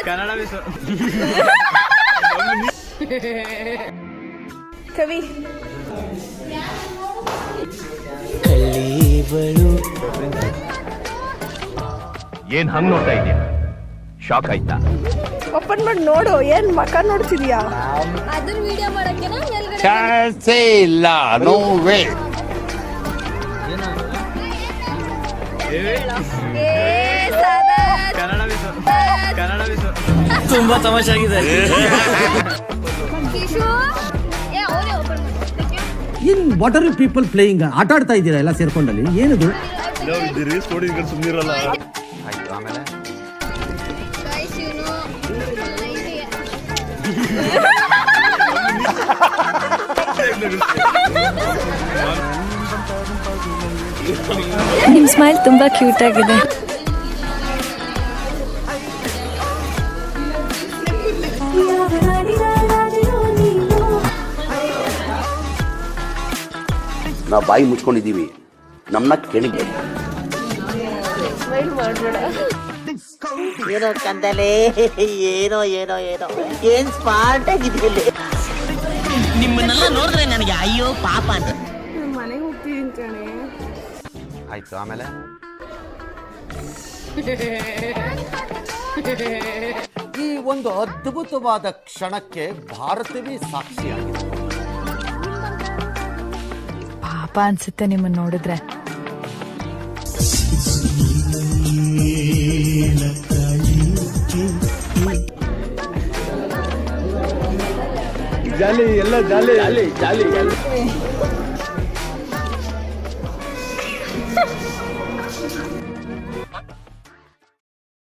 ಕನ್ನಡ ಕವಿ ಏನ್ ಹಂಗ್ ನೋಡ್ತಾ ಇದೀಯ? ಶಾಕ್ ಆಯ್ತಾ? ಓಪನ್ ಮಾಡಿ ನೋಡು, ಏನ್ ಮಕ ನೋಡ್ತಿದ್ಯಾ? ಅದನ್ನ ವಿಡಿಯೋ ಮಾಡಕ್ಕೆನಾ ಮೇಲ್ಗಡೆ ಚಾನ್ಸೇ ಇಲ್ಲ, ನೋ ವೇ. ತುಂಬಾ ತಮಾಷೆ ಆಗಿದೆ. ಕಿಶು ಅವರೇ ಓಪನ್ ಮಾಡಿ. ಏನ್ what are you people playing? ಆಟ ಆಡ್ತಾ ಇದ್ದೀರಾ ಎಲ್ಲ ಸೇರ್ಕೊಂಡಲ್ಲಿ? ಏನಿದು? ಸುಮ್ಮನಿರಲ್ಲ. ಆಯ್ತು, ಆಮೇಲೆ ಶಿವನು ನಿಮ್ ಸ್ಮೈಲ್ ತುಂಬಾ ಕ್ಯೂಟ್ ಆಗಿದೆ. ನಾವು ಬಾಯಿ ಮುಚ್ಕೊಂಡಿದ್ದೀವಿ, ನಮ್ಮನ್ನ ಕೆಣಗಿ. ಏನೋ ಕಂದಲೆ, ಏನೋ ಏನೋ ಏನೋ ಏನ್ ಸ್ಮಾರ್ಟ್ ಆಗಿದ್ದಿಲ್ಲ. ನಿಮ್ಮನ್ನೆಲ್ಲ ನೋಡಿದ್ರೆ ನನಗೆ ಅಯ್ಯೋ ಪಾಪ ಅಂತ. ಮನೆಗೆ ಹೋಗ್ತಿದ್ದೀನಿ ಕಣೆ. ಆಯ್ತು, ಆಮೇಲೆ ಈ ಒಂದು ಅದ್ಭುತವಾದ ಕ್ಷಣಕ್ಕೆ ಭಾರತವೇ ಸಾಕ್ಷಿಯಾಗಿದೆ. ಪಾಪ ಅನ್ಸುತ್ತೆ ನಿಮ್ಮನ್ನ ನೋಡಿದ್ರೆ. ಜಾಲಿ ಎಲ್ಲ ಜಾಲಿ ಜಾಲಿ ಜಾಲಿ.